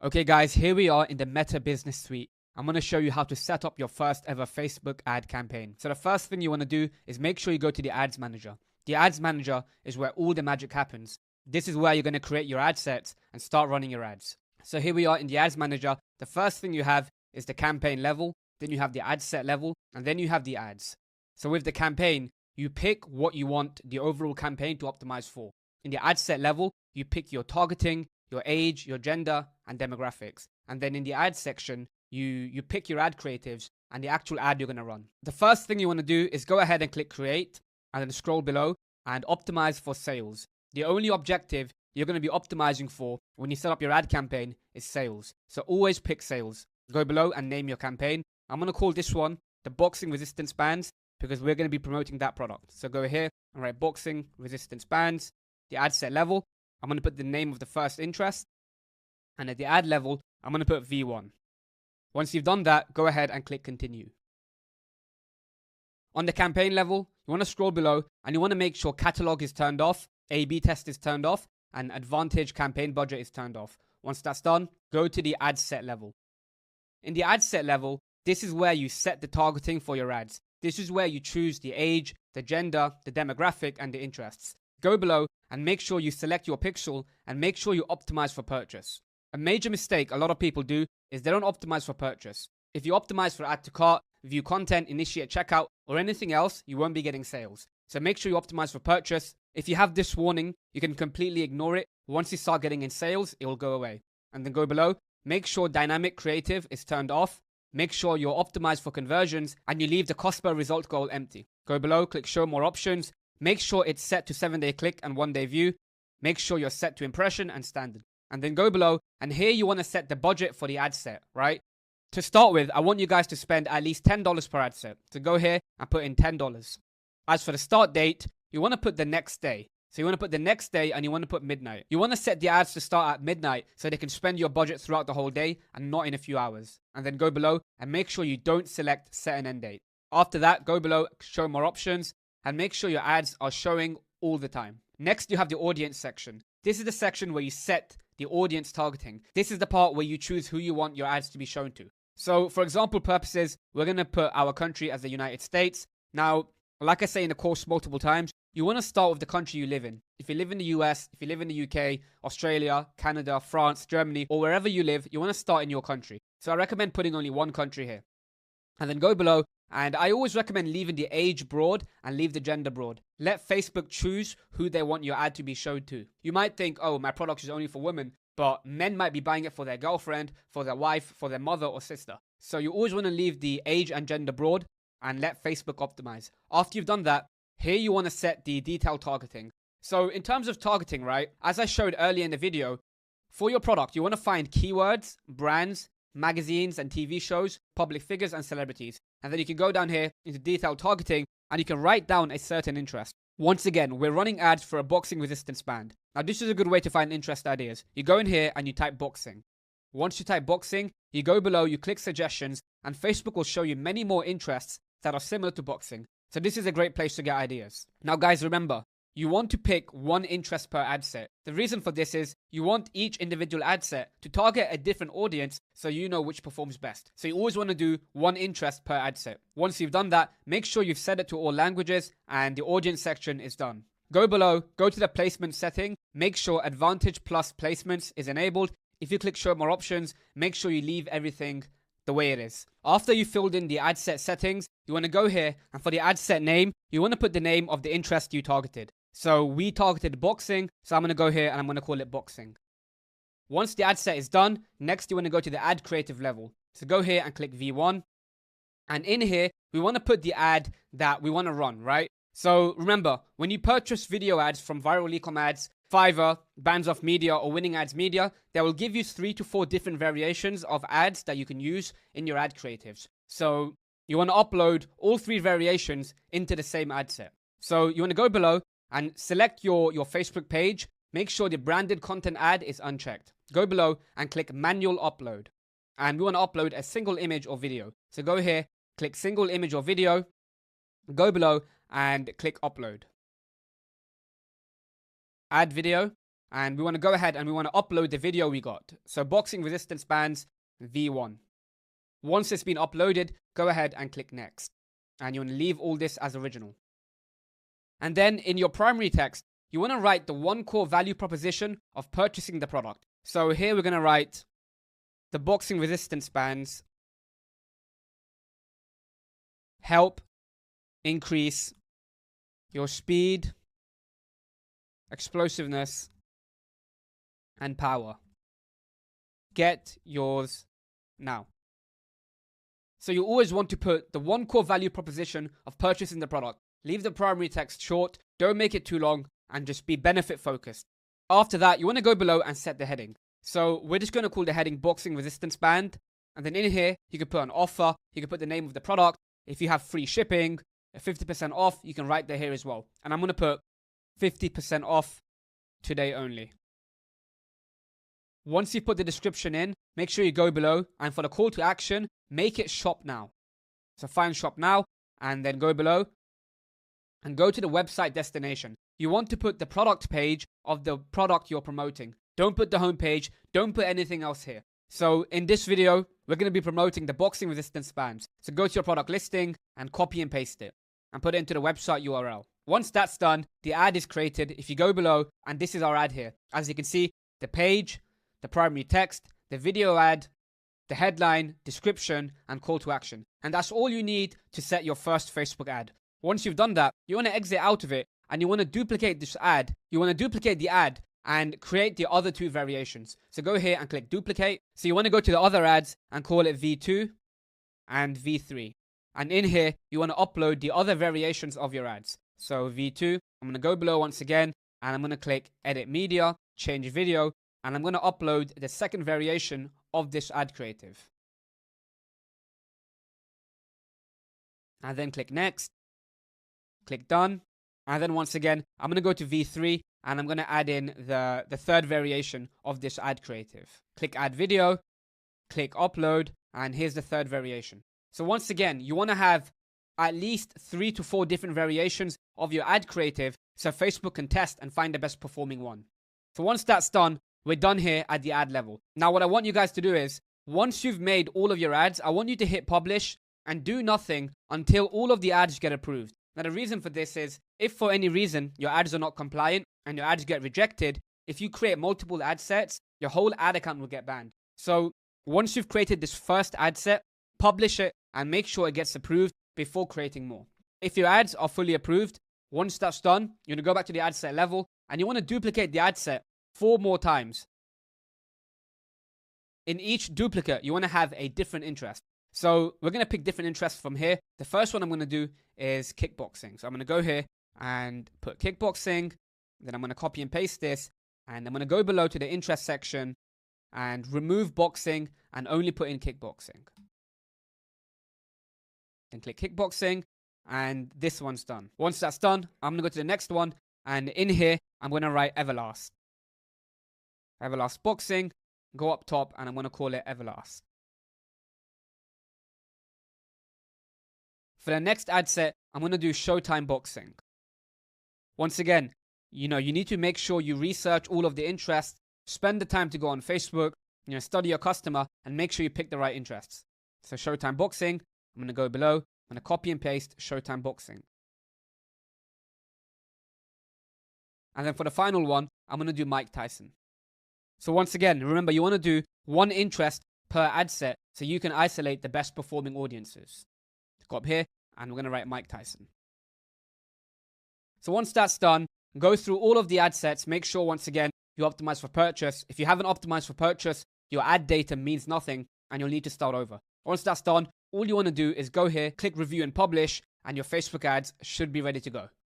Okay guys, here we are in the Meta Business Suite. I'm going to show you how to set up your first ever Facebook ad campaign. So the first thing you want to do is make sure you go to the Ads Manager. The Ads Manager is where all the magic happens. This is where you're going to create your ad sets and start running your ads. So here we are in the Ads Manager. The first thing you have is the campaign level, then you have the ad set level, and then you have the ads. So with the campaign, you pick what you want the overall campaign to optimize for. In the ad set level, you pick your targeting, your age, your gender, and demographics. And then in the ad section, you pick your ad creatives and the actual ad you're going to run. The first thing you want to do is go ahead and click create and then scroll below and optimize for sales. The only objective you're going to be optimizing for when you set up your ad campaign is sales. So always pick sales. Go below and name your campaign. I'm going to call this one the boxing resistance bands because we're going to be promoting that product. So go here and write boxing resistance bands. The ad set level, I'm going to put the name of the first interest. And at the ad level, I'm going to put V1. Once you've done that, go ahead and click continue. On the campaign level, you want to scroll below and you want to make sure catalog is turned off, A/B test is turned off, and advantage campaign budget is turned off. Once that's done, go to the ad set level. In the ad set level, this is where you set the targeting for your ads. This is where you choose the age, the gender, the demographic, and the interests. Go below and make sure you select your pixel and make sure you optimize for purchase. A major mistake a lot of people do is they don't optimize for purchase. If you optimize for add to cart, view content, initiate checkout, or anything else, you won't be getting sales. So make sure you optimize for purchase. If you have this warning, you can completely ignore it. Once you start getting in sales, it will go away. And then go below, make sure dynamic creative is turned off. Make sure you're optimized for conversions and you leave the cost per result goal empty. Go below, click show more options. Make sure it's set to 7-day click and 1-day view. Make sure you're set to impression and standard. And then go below, and here you want to set the budget for the ad set, right? To start with, I want you guys to spend at least $10 per ad set. So go here and put in $10. As for the start date, you want to put the next day. So you want to put the next day and you want to put midnight. You want to set the ads to start at midnight so they can spend your budget throughout the whole day and not in a few hours. And then go below and make sure you don't select set and end date. After that, go below, show more options, and make sure your ads are showing all the time. Next, you have the audience section. This is the section where you set the audience targeting. This is the part where you choose who you want your ads to be shown to. So for example purposes, we're going to put our country as the United States. Now, like I say in the course multiple times, you want to start with the country you live in. If you live in the US, if you live in the UK, Australia, Canada, France, Germany, or wherever you live, you want to start in your country. So I recommend putting only one country here. And then go below, and I always recommend leaving the age broad and leave the gender broad. Let Facebook choose who they want your ad to be shown to. You might think, oh, my product is only for women, but men might be buying it for their girlfriend, for their wife, for their mother or sister. So you always want to leave the age and gender broad and let Facebook optimize. After you've done that, here you want to set the detailed targeting. So in terms of targeting, right, as I showed earlier in the video, for your product, you want to find keywords, brands, magazines and TV shows, public figures and celebrities. And then you can go down here into detailed targeting and you can write down a certain interest. Once again, we're running ads for a boxing resistance band. Now this is a good way to find interest ideas. You go in here and you type boxing. Once you type boxing, you go below, you click suggestions, and Facebook will show you many more interests that are similar to boxing. So this is a great place to get ideas. Now guys, remember, you want to pick one interest per ad set. The reason for this is you want each individual ad set to target a different audience so you know which performs best. So you always want to do one interest per ad set. Once you've done that, make sure you've set it to all languages and the audience section is done. Go below, go to the placement setting, make sure Advantage Plus Placements is enabled. If you click show more options, make sure you leave everything the way it is. After you filled in the ad set settings, you want to go here and for the ad set name, you want to put the name of the interest you targeted. So we targeted boxing, so I'm going to go here and I'm going to call it boxing. Once the ad set is done, next you want to go to the ad creative level. So go here and click V1. And in here, we want to put the ad that we want to run, right? So remember, when you purchase video ads from Viral Ecom Ads, Fiverr, Bands Off Media, or Winning Ads Media, they will give you 3 to 4 different variations of ads that you can use in your ad creatives. So you want to upload all 3 variations into the same ad set. So you want to go below and select your Facebook page. Make sure the branded content ad is unchecked. Go below and click manual upload. And we want to upload a single image or video. So go here, click single image or video, go below and click upload. Add video. And we want to go ahead and we want to upload the video we got. So boxing resistance bands V1. Once it's been uploaded, go ahead and click next. And you want to leave all this as original. And then in your primary text, you want to write the one core value proposition of purchasing the product. So here we're going to write the boxing resistance bands help increase your speed, explosiveness, and power. Get yours now. So you always want to put the one core value proposition of purchasing the product. Leave the primary text short, don't make it too long, and just be benefit focused. After that, you want to go below and set the heading. So we're just going to call the heading boxing resistance band. And then in here, you can put an offer, you can put the name of the product. If you have free shipping, 50% off, you can write that here as well. And I'm going to put 50% off today only. Once you put the description in, make sure you go below. And for the call to action, make it shop now. So find shop now and then go below and go to the website destination. You want to put the product page of the product you're promoting. Don't put the home page. Don't put anything else here. So in this video, we're going to be promoting the boxing resistance bands. So go to your product listing and copy and paste it and put it into the website URL. Once that's done, the ad is created. If you go below, and this is our ad here. As you can see, the page, the primary text, the video ad, the headline, description, and call to action. And that's all you need to set your first Facebook ad. Once you've done that, you want to exit out of it and you want to duplicate this ad. You want to duplicate the ad and create the other two variations. So go here and click duplicate. So you want to go to the other ads and call it V2 and V3. And in here, you want to upload the other variations of your ads. So V2, I'm going to go below once again and I'm going to click edit media, change video, and I'm going to upload the second variation of this ad creative. And then click next, click done. And then once again, I'm going to go to V3 and I'm going to add in the third variation of this ad creative. Click add video, click upload, and here's the third variation. So once again, you want to have at least 3 to 4 different variations of your ad creative so Facebook can test and find the best performing one. So once that's done, we're done here at the ad level. Now what I want you guys to do is, once you've made all of your ads, I want you to hit publish and do nothing until all of the ads get approved. Now the reason for this is, if for any reason your ads are not compliant and your ads get rejected, if you create multiple ad sets, your whole ad account will get banned. So once you've created this first ad set, publish it and make sure it gets approved before creating more. If your ads are fully approved, once that's done, you're going to go back to the ad set level and you want to duplicate the ad set 4 more times. In each duplicate, you want to have a different interest. So we're going to pick different interests from here. The first one I'm going to do is kickboxing. So I'm going to go here and put kickboxing. Then I'm going to copy and paste this. And I'm going to go below to the interest section and remove boxing and only put in kickboxing. Then click kickboxing and this one's done. Once that's done, I'm going to go to the next one. And in here, I'm going to write Everlast. Everlast boxing. Go up top and I'm going to call it Everlast. For the next ad set, I'm going to do Showtime boxing. Once again, you need to make sure you research all of the interests, spend the time to go on Facebook, study your customer and make sure you pick the right interests. So Showtime boxing, I'm going to go below, I'm going to copy and paste Showtime boxing. And then for the final one, I'm going to do Mike Tyson. So once again, remember you want to do one interest per ad set so you can isolate the best performing audiences. Go up here and we're going to write Mike Tyson. So once that's done, go through all of the ad sets. Make sure once again you optimize for purchase. If you haven't optimized for purchase, your ad data means nothing and you'll need to start over. Once that's done, all you want to do is go here, click review and publish, and your Facebook ads should be ready to go.